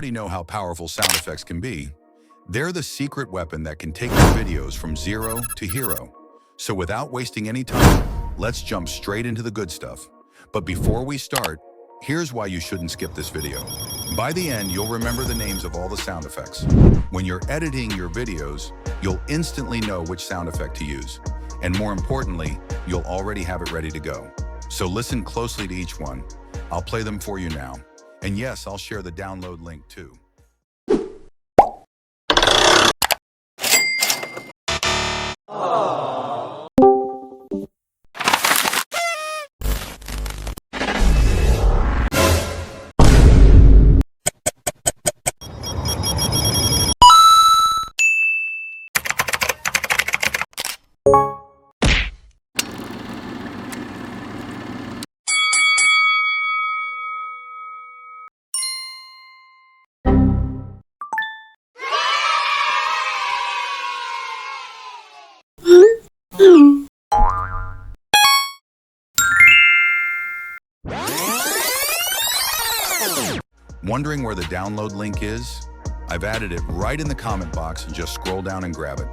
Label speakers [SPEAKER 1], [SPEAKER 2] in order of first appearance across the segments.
[SPEAKER 1] already know how powerful sound effects can be. They're the secret weapon that can take your videos from zero to hero. So without wasting any time, let's jump straight into the good stuff. But before we start, here's why you shouldn't skip this video. By the end, you'll remember the names of all the sound effects. When you're editing your videos, you'll instantly know which sound effect to use. And more importantly, you'll already have it ready to go. So listen closely to each one. I'll play them for you now. And yes, I'll share the download link too. Wondering where the download link is? I've added it right in the comment box and just scroll down and grab it.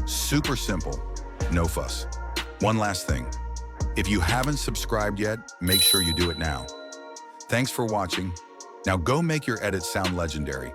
[SPEAKER 1] Super simple, no fuss. One last thing. If you haven't subscribed yet, make sure you do it now. Thanks for watching. Now go make your edits sound legendary.